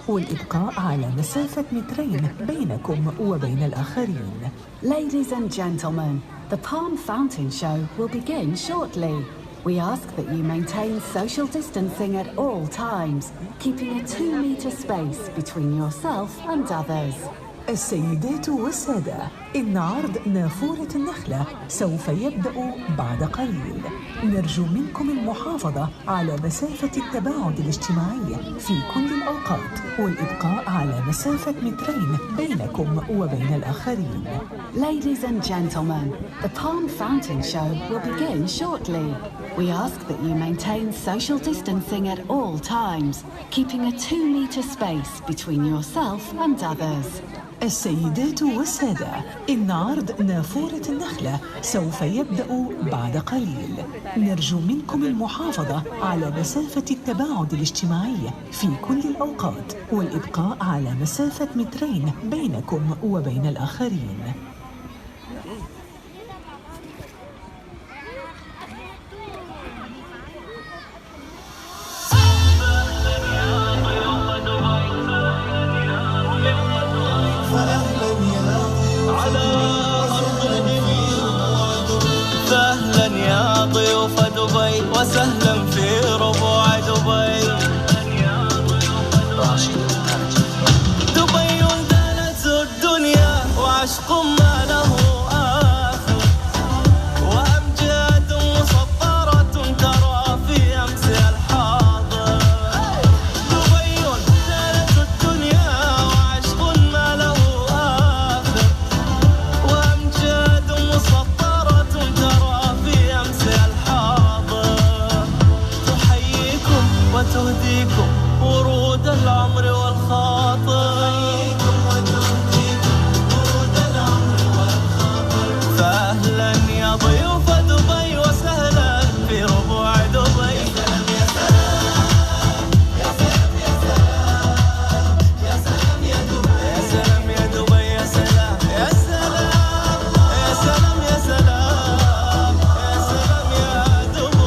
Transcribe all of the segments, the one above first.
والإبقاء على مسافة مترين بينكم وبين الآخرين. Ladies and gentlemen, the Palm Fountain Show will begin shortly. We ask that you maintain social distancing at all times, keeping a 2-meter space between yourself and others. السيدات والسادة، إن عرض نافورة النخلة سوف يبدأ بعد قليل. نرجو منكم المحافظة على مسافة التباعد الاجتماعي في كل الأوقات والإبقاء على مسافة مترين بينكم وبين الآخرين. Ladies and gentlemen, the Palm Fountain Show will begin shortly. We ask that you maintain social distancing at all times, keeping a 2-meter space between yourself and others. السيدات والسادة، إن عرض نافورة النخلة سوف يبدأ بعد قليل. نرجو منكم المحافظة على مسافة التباعد الاجتماعي في كل الأوقات والإبقاء على مسافة مترين بينكم وبين الآخرين. ضيوف دبي وسهلا في ربوع دبي. دبي دالت الدنيا وعشق ما له آخر، وأمجاد مسطرة ترى في أمسها الحاضر. دبي دالت الدنيا وعشق ما له آخر، وأمجاد مسطرة ترى في أمسها الحاضر. تحييكم وتهديكم ورود العمر والخاطر. فأهلا يا ضيوف دبي وسهلا في ربوع دبي. يا سلام يا سلام يا سلام يا سلام يا دبي. يا سلام يا دبي يا سلام يا سلام يا سلام يا سلام يا سلام يا دبي.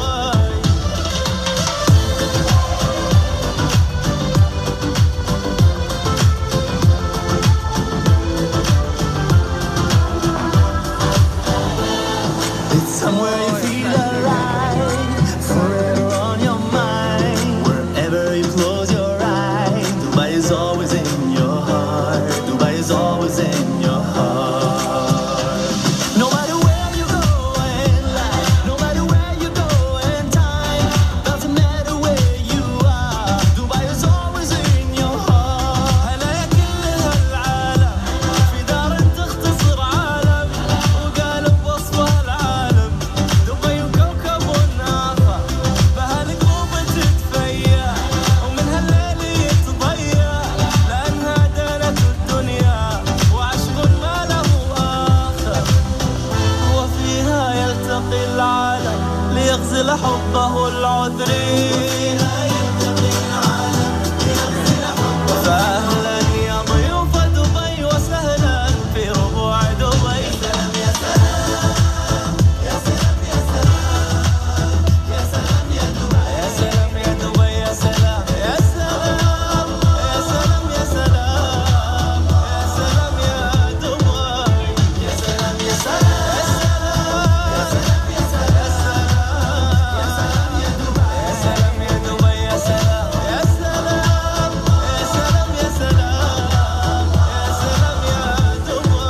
It's somewhere you feel alright, forever on your mind. Wherever you close your eyes, Dubai is always in your heart. Dubai is always in your heart. No matter where you go in life, no matter where you go in time, doesn't matter where you are, Dubai is always in your heart. هلا يا كل هالعالم في دار تختصر عالم وقالب وصفها العالم. دبي وكوكب آخر بهالقلوب تتفيا ومن هالليل يتضيع، لأنها دالت الدنيا وعشق ما له آخر. وفيها يلتقي العالم ليغزل حبه العذري. فأهلا يا ضيوف دبي وسهلا في ربوع دبي. يا سلام يا سلام يا سلام يا سلام يا دبي. يا سلام يا دبي يا سلام يا سلام يا سلام يا سلام يا سلام يا دبي. يا سلام يا سلام يا سلام يا سلام يا سلام يا دبي. يا سلام يا دبي يا سلام يا سلام يا سلام يا سلام يا سلام يا دبي.